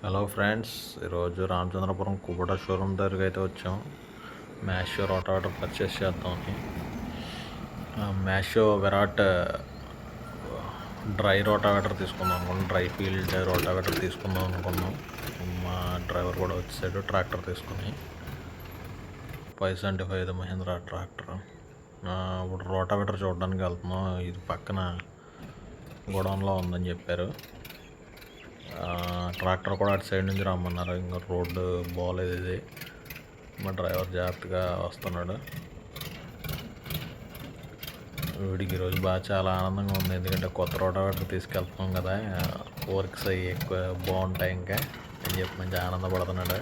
Hello friends, ఈరోజు Ramachandrapuram కుబటా showroom దగ్గరికి అయితే వచ్చాం. మ్యాషో రోటావేటర్ పర్చేస్ చేద్దామని. మ్యాషో విరాట్ డ్రై రోటావేటర్ తీసుకుందాం అనుకున్నాం. డ్రై ఫీల్డ్ రోటావేటర్ తీసుకుందాం అనుకున్నాం. మా డ్రైవర్ కూడా వచ్చాడు ట్రాక్టర్ తీసుకుని. 575 మహేంద్ర ట్రాక్టర్. ఇప్పుడు రోటావేటర్ చూడడానికి వెళ్తున్నాం. ఇది పక్కన గోడౌన్లో ఉందని చెప్పారు. ట్రాక్టర్ కూడా అటు సైడ్ నుంచి రమ్మన్నారు. ఇంకా రోడ్డు బాగోలేదు. ఇది మా డ్రైవర్ జాగ్రత్తగా వస్తున్నాడు. వీడికి ఈరోజు చాలా ఆనందంగా ఉంది. ఎందుకంటే కొత్త రోటావేటర్ తీసుకెళ్తున్నాం కదా, వర్క్స్ అవి ఎక్కువ బాగుంటాయి ఇంకా అని చెప్పి మంచి ఆనందపడుతున్నాడు.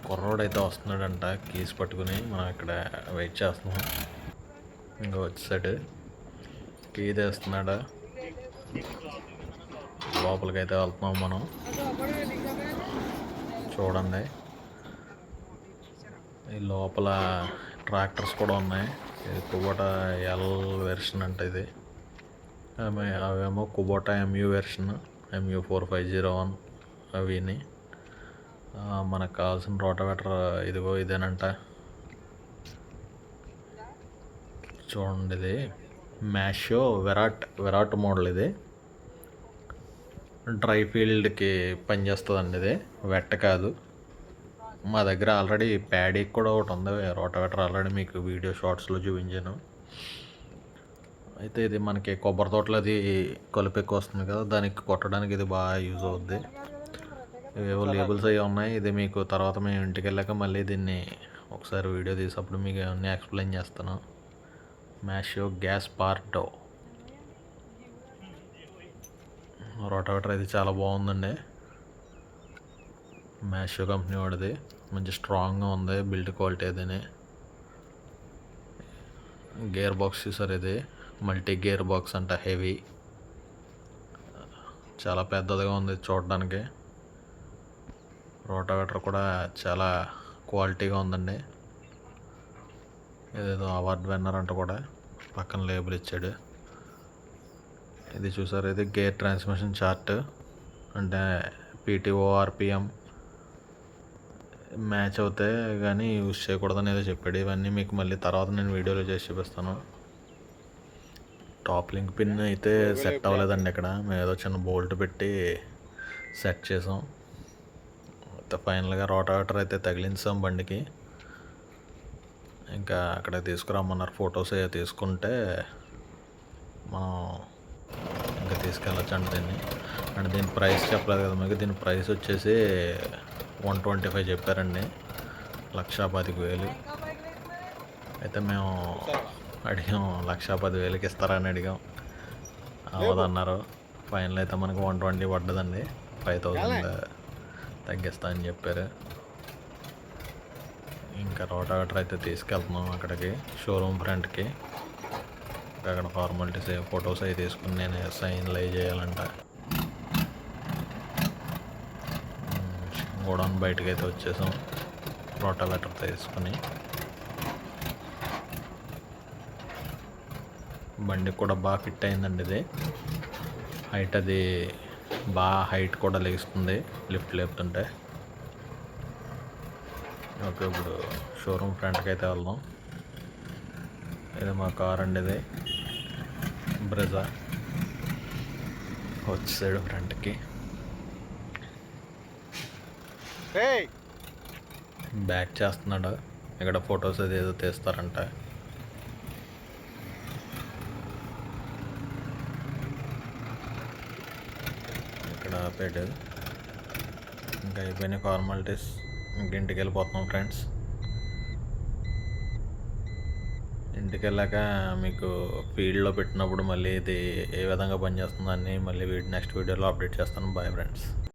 కుర్రోడు అయితే వస్తున్నాడంట కీస్ పట్టుకుని. మనం ఇక్కడ వెయిట్ చేస్తున్నాం. ఇంకా వచ్చాడు, కీ తెస్తున్నాడు. లోపలికి అయితే వెళ్తున్నాం మనం. చూడండి, ఈ లోపల ట్రాక్టర్స్ కూడా ఉన్నాయి. ఇది కుబోటా ఎల్ వెర్షన్ అంటే ఇది. అవేమో కుబోటా ఎంయూ వెర్షన్, MU 4501 అవిని. మనకు కావాల్సిన రోటావేటర్ ఇదిగో ఇదేనంట. చూడండి, ఇది మ్యాషో విరాట్ మోడల్. ఇది డ్రై ఫీల్డ్కి పనిచేస్తుందండి. ఇది వెట్ కాదు. మా దగ్గర ఆల్రెడీ ప్యాడీకి కూడా ఒకటి ఉంది రోటావేటర్. ఆల్రెడీ మీకు వీడియో షార్ట్స్లో చూపించాను. అయితే ఇది మనకి కొబ్బరి తోటలో అది కలుపు ఎక్కువ వస్తుంది కదా, దానికి కొట్టడానికి ఇది బాగా యూజ్ అవుద్ది. ఏవో లేబుల్స్ అవి ఉన్నాయి. ఇది మీకు తర్వాత మేము ఇంటికి వెళ్ళాక మళ్ళీ దీన్ని ఒకసారి వీడియో తీసినప్పుడు మీకు అన్నీ ఎక్స్ప్లెయిన్ చేస్తాను. మ్యాషో గ్యాస్ పార్టో రోటావేటర్ అయితే చాలా బాగుందండి. మ్యాషో కంపెనీ వాడిది. మంచి స్ట్రాంగ్గా ఉంది బిల్డ్ క్వాలిటీ. అదిని గేర్ బాక్స్ చూసారు, ఇది మల్టీ గేర్ బాక్స్ అంట. హెవీ, చాలా పెద్దదిగా ఉంది చూడడానికి. రోటావేటర్ కూడా చాలా క్వాలిటీగా ఉందండి. ఏదేదో అవార్డు విన్నర్ అంట కూడా. పక్కన లేబుల్ ఇచ్చాడు. ఇది చూసారు, ఇది గేర్ ట్రాన్స్మిషన్ చార్ట్. అంటే PTO RPM మ్యాచ్ అవుతాయి కానీ యూజ్ చేయకూడదని ఏదో చెప్పాడు. ఇవన్నీ మీకు మళ్ళీ తర్వాత నేను వీడియోలో చేసి చూపిస్తాను. టాప్ లింక్ పిన్ అయితే సెట్ అవ్వలేదండి ఇక్కడ. మేము ఏదో చిన్న బోల్ట్ పెట్టి సెట్ చేసాం. అయితే ఫైనల్గా రోటావేటర్ అయితే తగిలించాం బండికి. ఇంకా అక్కడ తీసుకురమ్మన్నారు. ఫొటోస్ అవి తీసుకుంటే మనం ఇంకా తీసుకెళ్ళచ్చు అండి దీన్ని. అండ్ దీని ప్రైస్ చెప్పలేదు కదా మీకు. దీని ప్రైస్ వచ్చేసి 125 చెప్పారండి. 1,10,000. అయితే మేము అడిగాం 1,10,000 ఇస్తారని అడిగాం. అవదన్నారు. ఫైనల్ అయితే మనకు 120 పడ్డదండి. 5,000 తగ్గిస్తా అని చెప్పారు. ఇంకా రోటావేటర్ అయితే తీసుకెళ్తున్నాం అక్కడికి, షోరూమ్ ఫ్రంట్కి. అక్కడ ఫార్మాలిటీస్ ఫొటోస్ అవి తీసుకుని నేను సైన్లు అవి చేయాలంట. గోడౌన్ బయటకు అయితే వచ్చేసాం రోటావేటర్ తీసుకుని. బండికి కూడా బాగా ఫిట్ అయిందండి. ఇది హైట్, అది బాగా హైట్ కూడా లేస్తుంది లిఫ్ట్ లేపుతుంటే. ఓకే, ఇప్పుడు షోరూమ్ ఫ్రంట్కి అయితే వెళ్దాం. ఇది మా కార్ అండి. ఇది బ్రెజా. వచ్చాడు ఫ్రంట్కి. బ్యాక్ చేస్తున్నాడు. ఇక్కడ ఫొటోస్ అది ఏదో తీస్తారంట. ఇక్కడ ఆపాడు. ఇంకా అయిపోయిన ఫార్మాలిటీస్. ఇంటికి వెళ్ళిపోతున్నాం ఫ్రెండ్స్. ఇంటికి వెళ్ళాక మీకు ఫీల్డ్లో పెట్టినప్పుడు మళ్ళీ ఇది ఏ విధంగా పనిచేస్తుందని మళ్ళీ నెక్స్ట్ వీడియోలో అప్డేట్ చేస్తాను. Bye friends.